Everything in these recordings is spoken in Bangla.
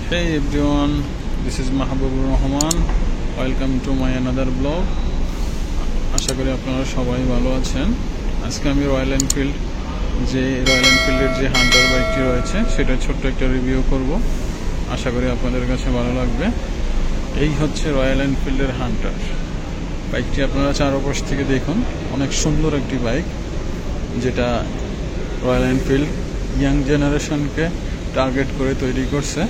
Hey everyone, this is Mahabubur Rahman. Welcome to my another blog. আশা করি আপনারা সবাই ভালো আছেন। আজকে আমি রয়্যাল এনফিল্ডের যে হান্টার বাইকটি রয়েছে সেটা ছোট্ট একটা রিভিউ করব। আশা করি আপনাদের কাছে ভালো লাগবে। এই হচ্ছে রয়্যাল এনফিল্ডের হান্টার বাইকটি। আপনারা চারপাশ থেকে দেখুন, অনেক সুন্দর একটি বাইক, যেটা রয়্যাল এনফিল্ড ইয়াং জেনারেশনকে টার্গেট করে তৈরি করছে।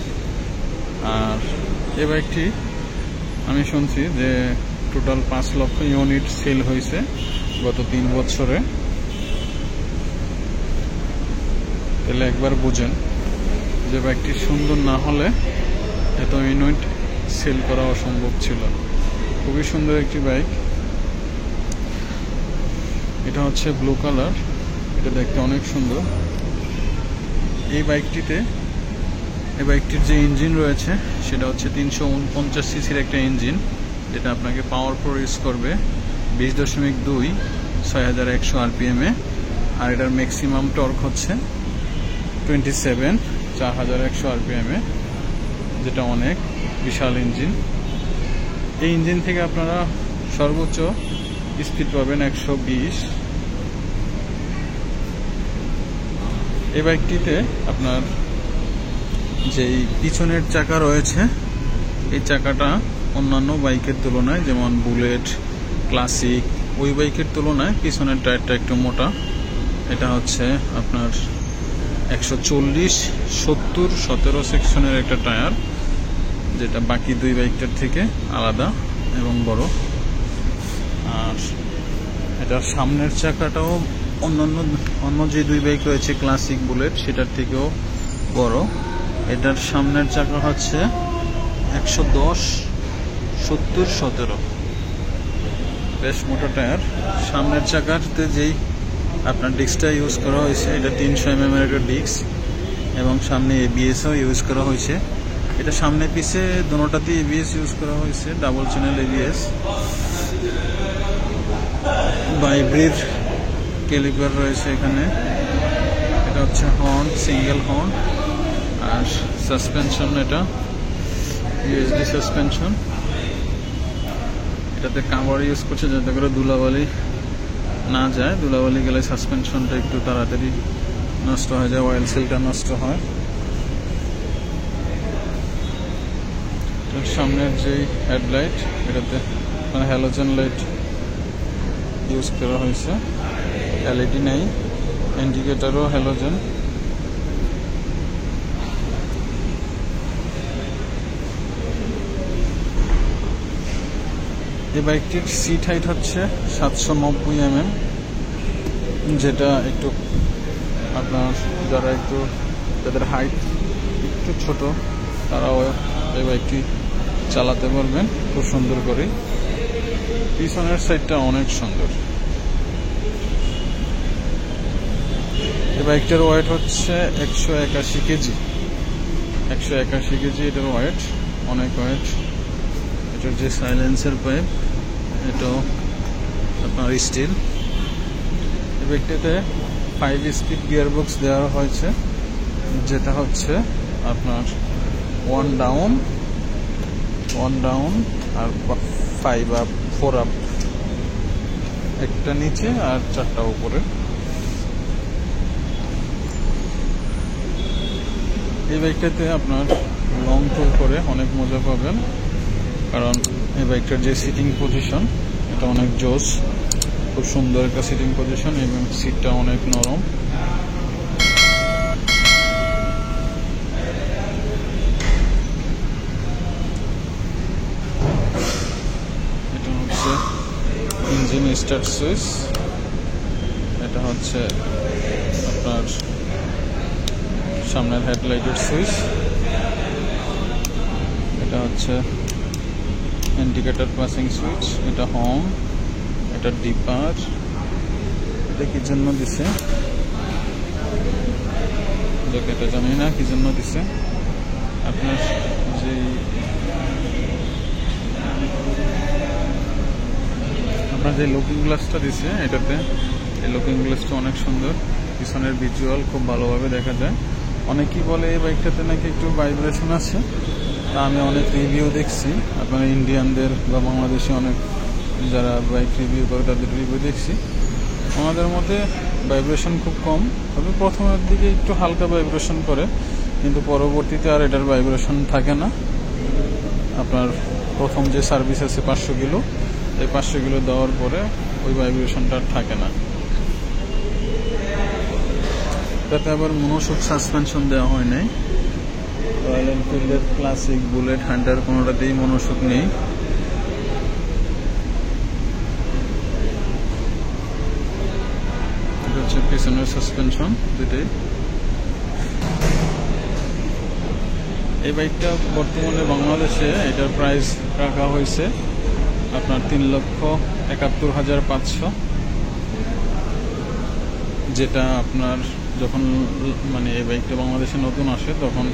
আর এই বাইকটি আমি শুনছি যে টোটাল 5 লক্ষ ইউনিট সেল হয়েছে গত 3 বছরে। তাহলে একবার বুঝেন যে বাইকটি সুন্দর না হলে এত ইউনিট সেল করা অসম্ভব ছিল। খুবই সুন্দর একটি বাইক। এটা হচ্ছে ব্লু কালার, এটা দেখতে অনেক সুন্দর। এই বাইকটির যে ইঞ্জিন রয়েছে সেটা হচ্ছে 349 সিসির একটা ইঞ্জিন, যেটা আপনাকে পাওয়ার প্রডিউস করবে 20.2 6100 RPM এ। আর এটার ম্যাক্সিমাম টর্ক হচ্ছে 27 4100 RPM এ, যেটা অনেক বিশাল ইঞ্জিন। এই ইঞ্জিন থেকে আপনারা সর্বোচ্চ স্পিড পাবেন 120। এই বাইকটিতে আপনার যেই পিছনের চাকা রয়েছে, এই চাকাটা অন্যান্য বাইকের তুলনায়, যেমন বুলেট, ক্লাসিক, ওই বাইকের তুলনায় পিছনের টায়ারটা একটু মোটা। এটা হচ্ছে আপনার 140, 70, 17 সেকশনের একটা টায়ার, যেটা বাকি দুই বাইকটার থেকে আলাদা এবং বড়। আর এটার সামনের চাকাটাও অন্য যে দুই বাইক রয়েছে ক্লাসিক, বুলেট, সেটার থেকেও বড়। এটার সামনের চাকা হচ্ছে 110, 70, 17, বেশ মোটা টায়ার। সামনের চাকাতে যেই আপনার ডিস্কটা ইউজ করা হয়েছে, এটা 300 mm এর একটা ডিস্ক, এবং সামনে ABS-ও ইউজ করা হয়েছে। এটা সামনে পিছে দুটোটাতেই ABS ইউজ করা হয়েছে, ডাবল চ্যানেল ABS। ভাইব্রির ক্যালিপার রয়েছে এখানে। এটা হচ্ছে হর্ন, সিঙ্গেল হর্ন। আর সাসপেনশন, এটা USB সাসপেনশন। এটাতে কাভার ইউজ করছে যাতে করে ধুলাবালি না যায়। ধুলাবালি গেলে সাসপেনশনটা একটু তাড়াতাড়ি নষ্ট হয়ে যায়, অয়েল সিলটা নষ্ট হয়। সামনের যেই হেডলাইট, এটাতে মানে হ্যালোজেন লাইট ইউজ করা হয়েছে, LED নেই। ইন্ডিকেটরও হ্যালোজেন। এই বাইকটির সিট হাইট হচ্ছে 790 mm, যেটা একটু আপনার যাদের হাইট একটু ছোট তারাও এই বাইকটি চালাতে পারবেন খুব সুন্দর করে। পিছনের সাইডটা অনেক সুন্দর। এই বাইকটার ওয়েট হচ্ছে 181 কেজি। 181 কেজি এটার ওয়েট, অনেক ওয়েট। এটার যে সাইলেন্সার পাইপ, এটাও আপনার স্টিল। এই বাইকটাতে 5 স্পিড গিয়ারবক্স দেওয়া হয়েছে, যেটা হচ্ছে আপনার 1 ডাউন আর 5 আপ, 4 আপ, একটা নিচে আর 4টা উপরে। এই বাইকটাতে আপনার লং ট্যুর করে অনেক মজা পাবেন, কারণ এই বাইকটার যে সিটিং পজিশন, এটা অনেক জোস। খুব সুন্দর একটা সিটিং পজিশন, এবং সিটটা অনেক নরম। এটা হচ্ছে ইঞ্জিন স্টার্ট সুইচ। এটা হচ্ছে আপনার সামনের হেডলাইটের সুইচ। এটা হচ্ছে ইন্ডিকেটর পাসিং সুইচ। এটা হোম, এটা ডিপার। এটা কি জন্য দিছে, এটা জানি না কি জন্য দিছে। আপনার যে লুকিং গ্লাসটা দিছে এটাতে, এই লুকিং গ্লাসটা অনেক সুন্দর। পিছনের ভিজুয়াল খুব ভালোভাবে দেখা যায়। অনেকেই বলে এই বাইকটাতে নাকি একটু ভাইব্রেশন আছে। তা আমি অনেক রিভিউ দেখছি, আপনার ইন্ডিয়ানদের বা বাংলাদেশি অনেক যারা বাইক রিভিউ করে তাদের রিভিউ দেখছি, ওনাদের মধ্যে ভাইব্রেশন খুব কম। তবে প্রথমের দিকে একটু হালকা ভাইব্রেশন করে, কিন্তু পরবর্তীতে আর এটার ভাইব্রেশন থাকে না। আপনার প্রথম যে সার্ভিস আছে 500 কিলো, এই 500 কিলো দেওয়ার পরে ওই ভাইব্রেশনটা আর থাকে না। তাতে আবার মনোশক সাসপেনশন দেওয়া হয় নাই। রয়্যাল এনফিল্ডের ক্লাসিক, বুলেট, হান্টার কোনোটাতেই মনোশক নেই। এটা হচ্ছে পিছনের সাসপেনশন দুটোই। এই বাইকটা বর্তমানে বাংলাদেশে এটার প্রাইস রাখা হয়েছে আপনার 3,71,500, যেটা আপনার যখন মানে এই বাইকটা বাংলাদেশে নতুন আসে তখন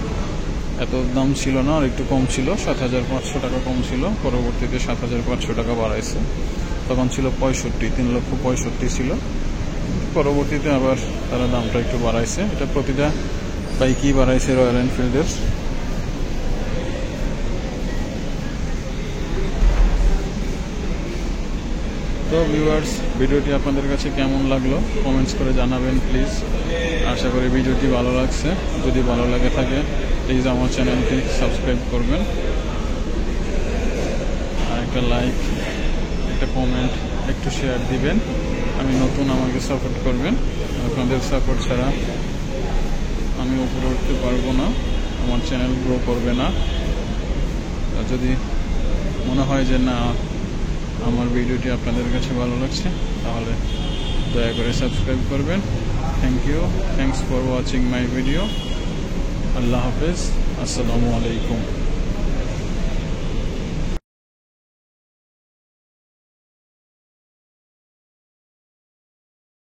এত দাম ছিল না, আর একটু কম ছিল, 7,500 টাকা কম ছিল। পরবর্তীতে 7,500 টাকা বাড়াইছে। তখন ছিল 3,65,000 ছিল। পরবর্তীতে আবার তারা দামটা একটু বাড়াইছে। এটা প্রতিটা বাইকই বাড়াইছে রয়্যাল এনফিল্ডের। তো ভিউয়ার্স, ভিডিওটি আপনাদের কাছে কেমন লাগলো কমেন্টস করে জানাবেন প্লিজ। আশা করি ভিডিওটি ভালো লাগছে। যদি ভালো লাগে থাকে প্লিজ আমার চ্যানেলটি সাবস্ক্রাইব করবেন, আর একটা লাইক, একটা কমেন্ট, একটু শেয়ার দিবেন। আমি নতুন, আমাকে সাপোর্ট করবেন। আপনাদের সাপোর্ট ছাড়া আমি উপরে উঠতে পারবো না, আমার চ্যানেল গ্রো করবে না। যদি মনে হয় যে না আমার ভিডিওটি আপনাদের কাছে ভালো লাগছে, তাহলে দয়া করে সাবস্ক্রাইব করবেন। Thanks for watching my video. আল্লাহ হাফেজ, আসসালামু আলাইকুম।